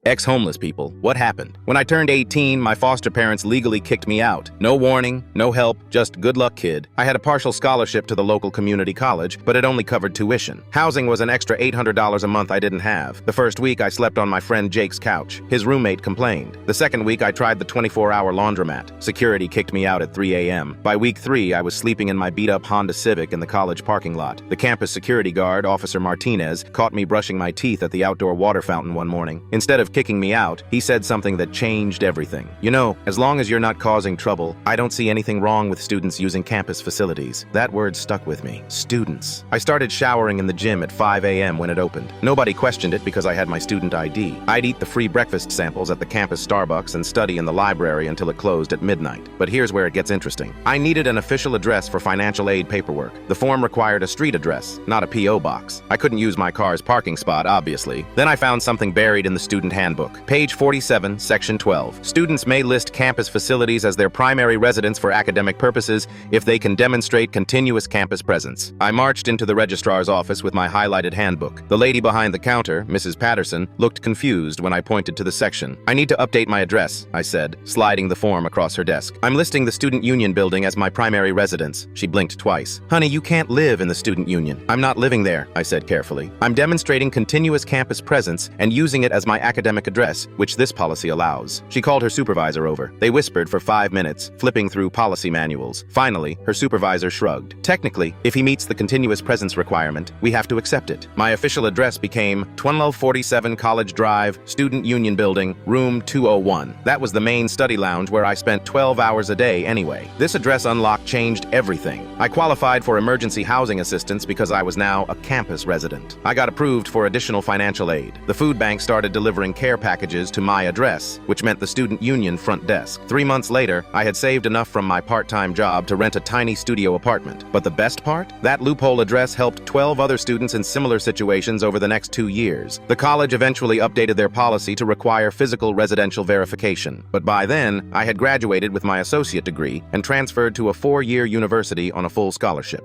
Ex-homeless people, what happened? When I turned 18, my foster parents legally kicked me out. No warning, no help, just good luck, kid. I had a partial scholarship to the local community college, but it only covered tuition. Housing was an extra $800 a month I didn't have. The first week, I slept on my friend Jake's couch. His roommate complained. The second week, I tried the 24-hour laundromat. Security kicked me out at 3 a.m. By week 3, I was sleeping in my beat-up Honda Civic in the college parking lot. The campus security guard, Officer Martinez, caught me brushing my teeth at the outdoor water fountain one morning. Instead of kicking me out, he said something that changed everything. You know, as long as you're not causing trouble, I don't see anything wrong with students using campus facilities. That word stuck with me. Students. I started showering in the gym at 5 a.m. when it opened. Nobody questioned it because I had my student ID. I'd eat the free breakfast samples at the campus Starbucks and study in the library until it closed at midnight. But here's where it gets interesting. I needed an official address for financial aid paperwork. The form required a street address, not a P.O. box. I couldn't use my car's parking spot, obviously. Then I found something buried in the student handbook. Page 47, Section 12. Students may list campus facilities as their primary residence for academic purposes if they can demonstrate continuous campus presence. I marched into the registrar's office with my highlighted handbook. The lady behind the counter, Mrs. Patterson, looked confused when I pointed to the section. I need to update my address, I said, sliding the form across her desk. I'm listing the Student Union building as my primary residence. She blinked twice. Honey, you can't live in the Student Union. I'm not living there, I said carefully. I'm demonstrating continuous campus presence and using it as my academic address, which this policy allows. She called her supervisor over. They whispered for 5 minutes, flipping through policy manuals. Finally, her supervisor shrugged. Technically, if he meets the continuous presence requirement, we have to accept it. My official address became 1247 College Drive, Student Union Building, Room 201. That was the main study lounge where I spent 12 hours a day anyway. This address unlock changed everything. I qualified for emergency housing assistance because I was now a campus resident. I got approved for additional financial aid. The food bank started delivering care packages to my address, which meant the Student Union front desk. 3 months later, I had saved enough from my part-time job to rent a tiny studio apartment. But the best part? That loophole address helped 12 other students in similar situations over the next 2 years. The college eventually updated their policy to require physical residential verification. But by then, I had graduated with my associate degree and transferred to a 4-year university on a full scholarship.